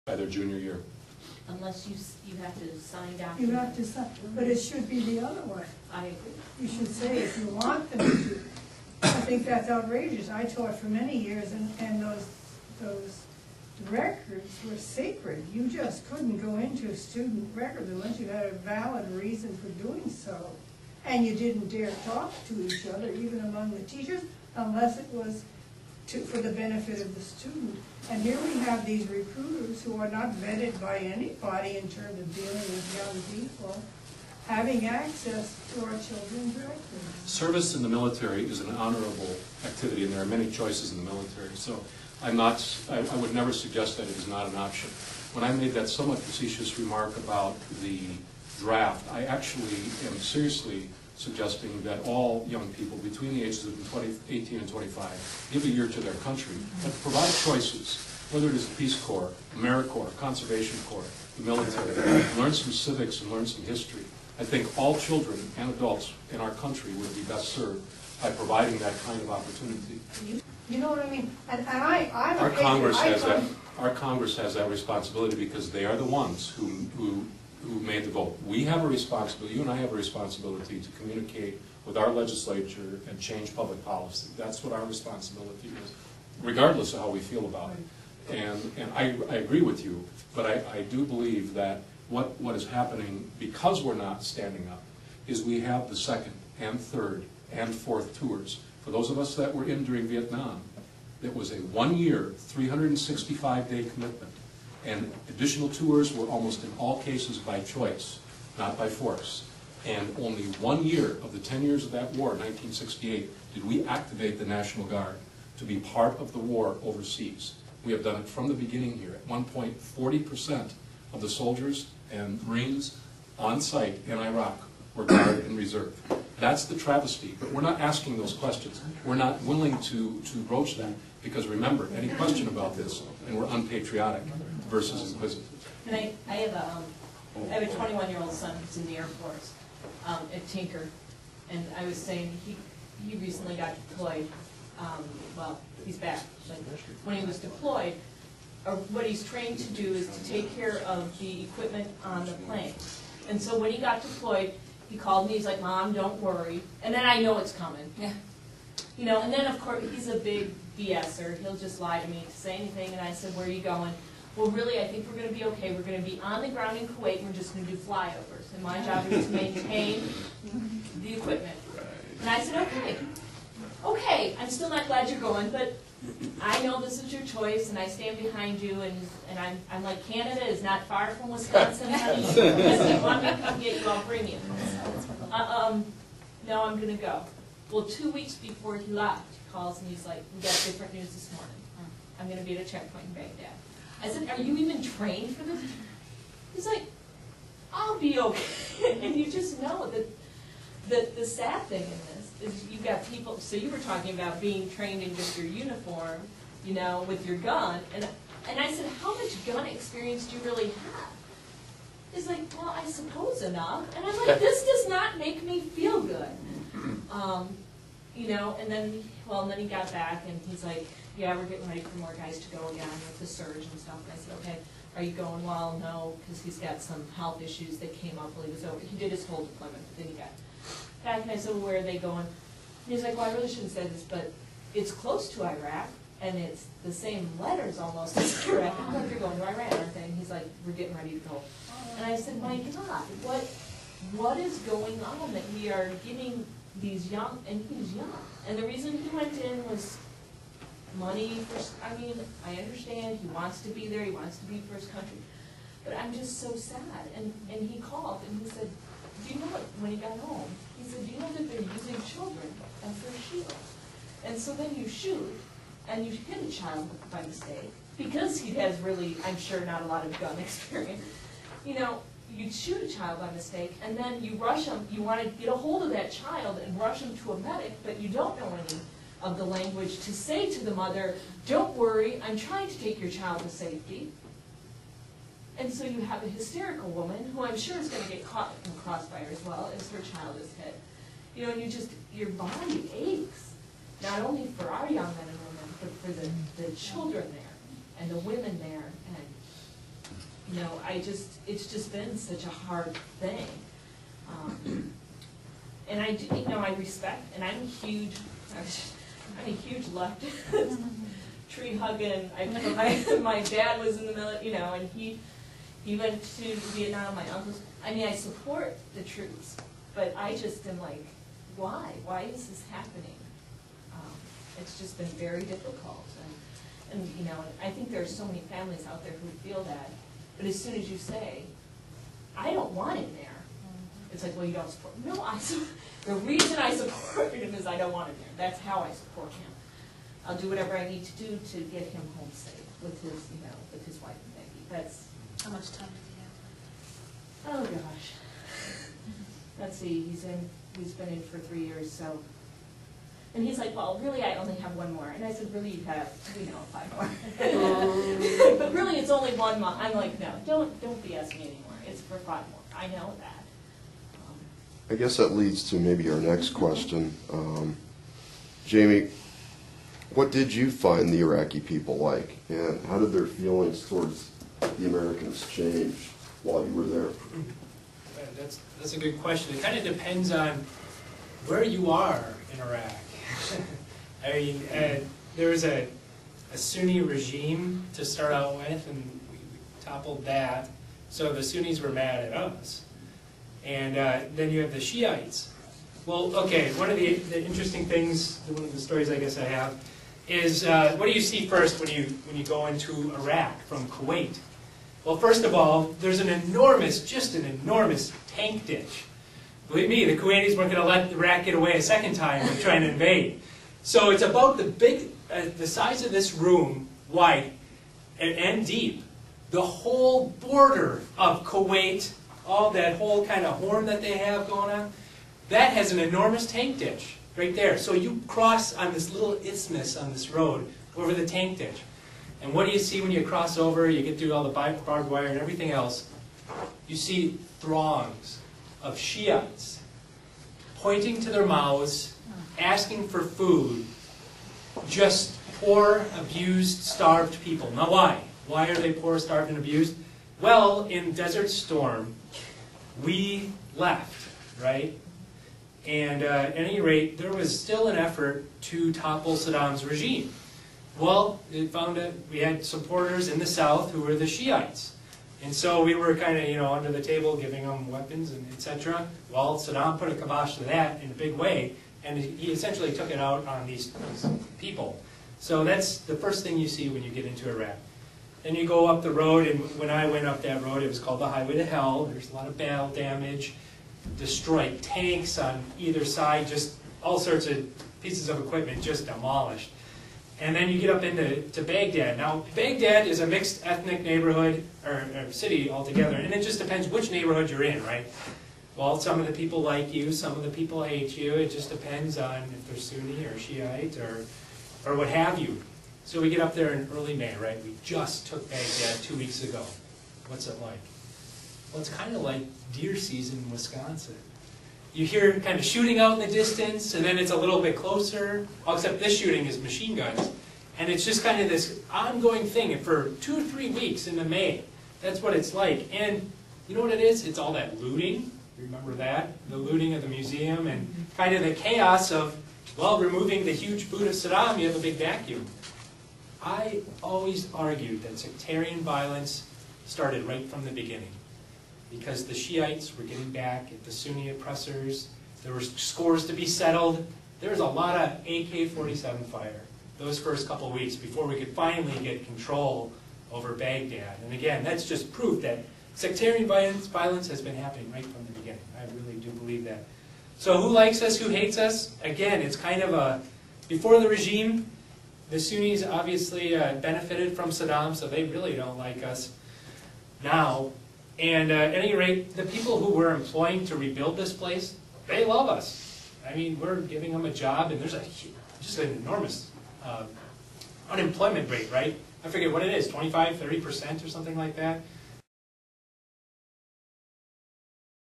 by their junior year. Unless you have to sign documents. You have to sign, but it should be the other way. I agree. You should say if you want them to. I think that's outrageous. I taught for many years, and those records were sacred. You just couldn't go into a student record unless you had a valid reason for doing so. And you didn't dare talk to each other, even among the teachers, unless it was for the benefit of the student. And here we have these recruiters who are not vetted by anybody in terms of dealing with young people, having access to our children's records. Service in the military is an honorable activity, and there are many choices in the military. So I would never suggest that it is not an option. When I made that somewhat facetious remark about the draft, I actually am seriously suggesting that all young people between the ages of 18 and 25 give a year to their country, but provide choices, whether it is the Peace Corps, AmeriCorps, Conservation Corps, the military, learn some civics and learn some history. I think all children and adults in our country would be best served by providing that kind of opportunity. You know what I mean? And I'm Our Congress has that. Our Congress has that responsibility because they are the ones who made the vote. We have a responsibility. You and I have a responsibility to communicate with our legislature and change public policy. That's what our responsibility is, regardless of how we feel about it. And I agree with you, but I do believe that what is happening, because we're not standing up, is we have the second and third and fourth tours. For those of us that were in during Vietnam, it was a 1 year, 365-day commitment. And additional tours were almost in all cases by choice, not by force. And only 1 year of the 10 years of that war, 1968, did we activate the National Guard to be part of the war overseas. We have done it from the beginning here. At one point, 40% of the soldiers and Marines on site in Iraq were Guard and Reserve. That's the travesty, but we're not asking those questions. We're not willing to broach that, because remember, any question about this, and we're unpatriotic versus inquisitive. And I have a 21-year-old son who's in the Air Force at Tinker, and I was saying he recently got deployed. Well, he's back. But when he was deployed, what he's trained to do is to take care of the equipment on the plane. And so when he got deployed, he called me. He's like, "Mom, don't worry." And then I know it's coming. Yeah. You know. And then of course he's a big BSer. He'll just lie to me to say anything. And I said, "Where are you going?" "Well, really, I think we're going to be okay. We're going to be on the ground in Kuwait, and we're just going to do flyovers. And my job is to maintain the equipment." And I said, "Okay. Okay, I'm still not glad you're going, but I know this is your choice, and I stand behind you." And I'm like, "Canada is not far from Wisconsin, honey. If you want me to come get you, I'll bring you." No, I'm going to go. Well, 2 weeks before he left, he calls and he's like, "We got different news this morning. I'm going to be at a checkpoint in Baghdad." I said, "Are you even trained for this?" He's like, "I'll be okay." And you just know that the sad thing in this is you've got people, so you were talking about being trained in just your uniform, you know, with your gun. And I said, "How much gun experience do you really have?" He's like, "Well, I suppose enough." And I'm like, "This does not make me feel good." You know, and then he got back and he's like, "Yeah, we're getting ready for more guys to go again with the surge and stuff." And I said, "Okay, are you going?" "Well, no, because he's got some health issues that came up while he was over. He did his whole deployment, but then he got back." And I said, "Well, where are they going?" And he's like, "Well, I really shouldn't say this, but it's close to Iraq, and it's the same letters almost as Iraq." "I'm like, you're going to Iran, aren't they?" And he's like, "We're getting ready to go." And I said, "My God, what is going on that we are giving these young," and he's young. And the reason he went in was money. I mean, I understand he wants to be there, he wants to be for his country, but I'm just so sad. And he called and he said, "Do you know what?" When he got home, he said, "Do you know that they're using children as their shield?" And so then you shoot and you hit a child by mistake, because he has really, I'm sure, not a lot of gun experience. You know, you shoot a child by mistake, and then you rush him. You want to get a hold of that child and rush him to a medic, but you don't know any of the language to say to the mother, "Don't worry, I'm trying to take your child to safety." And so you have a hysterical woman who I'm sure is going to get caught in the crossfire as well as her child is hit. You know, and your body aches, not only for our young men and women, but for the children there and the women there. And you know, it's just been such a hard thing. And I do, you know, I respect, and I'm a huge leftist, tree hugging. My dad was in the military, you know, and he went to Vietnam. My uncles. I mean, I support the troops, but I just am like, why? Why is this happening? It's just been very difficult, and you know, I think there are so many families out there who feel that. But as soon as you say, I don't want him there, it's like, well, you don't support him. No, the reason I support him is I don't want him there. That's how I support him. I'll do whatever I need to do to get him home safe with his, you know, with his wife and baby. That's How much time does he have? oh gosh. Let's see, he's been in for 3 years, so. And he's like, well, really, I only have one more. And I said, really, you have, 5 more. But really, it's only 1 month. I'm like, no, don't BS me anymore. It's for 5 more. I know that. I guess that leads to maybe our next question. Jamie, what did you find the Iraqi people like, and how did their feelings towards the Americans change while you were there? That's a good question. It kind of depends on where you are in Iraq. I mean, there was a Sunni regime to start out with, and we toppled that. So the Sunnis were mad at us. And then you have the Shiites. Well, okay, one of the interesting things, one of the stories I guess I have, is what do you see first when you go into Iraq from Kuwait? Well, first of all, there's just an enormous tank ditch. Believe me, the Kuwaitis weren't going to let Iraq get away a second time with trying to invade. So it's about the size of this room, wide and deep. The whole border of Kuwait, all that whole kind of horn that they have going on, that has an enormous tank ditch right there. So you cross on this little isthmus on this road over the tank ditch. And what do you see when you cross over? You get through all the barbed wire and everything else. You see throngs of Shiites pointing to their mouths, asking for food, just poor, abused, starved people. Now why? Why are they poor, starved, and abused? Well, in Desert Storm, we left, right? And at any rate, there was still an effort to topple Saddam's regime. Well, it found that we had supporters in the south who were the Shiites. And so we were kind of, under the table giving them weapons and etc. Well, Saddam put a kibosh to that in a big way, and he essentially took it out on these people. So that's the first thing you see when you get into Iraq. Then you go up the road, and when I went up that road, it was called the Highway to Hell. There's a lot of battle damage, destroyed tanks on either side, just all sorts of pieces of equipment just demolished. And then you get up into Baghdad. Now, Baghdad is a mixed ethnic neighborhood, or city altogether, and it just depends which neighborhood you're in, right? Well, some of the people like you, some of the people hate you. It just depends on if they're Sunni or Shiite or what have you. So we get up there in early May, right? We just took Baghdad 2 weeks ago. What's it like? Well, it's kind of like deer season in Wisconsin. You hear kind of shooting out in the distance, and then it's a little bit closer, except this shooting is machine guns. And it's just kind of this ongoing thing. And for 2 or 3 weeks into May, that's what it's like. And you know what it is? It's all that looting. Remember that? The looting of the museum and kind of the chaos of, well, removing the huge boot of Saddam, you have a big vacuum. I always argued that sectarian violence started right from the beginning, because the Shiites were getting back at the Sunni oppressors. There were scores to be settled. There was a lot of AK-47 fire those first couple of weeks before we could finally get control over Baghdad. And again, that's just proof that sectarian violence has been happening right from the beginning. I really do believe that. So who likes us, who hates us? Again, it's kind of a, before the regime, the Sunnis obviously benefited from Saddam, so they really don't like us now. And at any rate, the people who we're employing to rebuild this place, they love us. I mean, we're giving them a job, and there's just an enormous unemployment rate, right? I forget what it is, 25, 30% or something like that.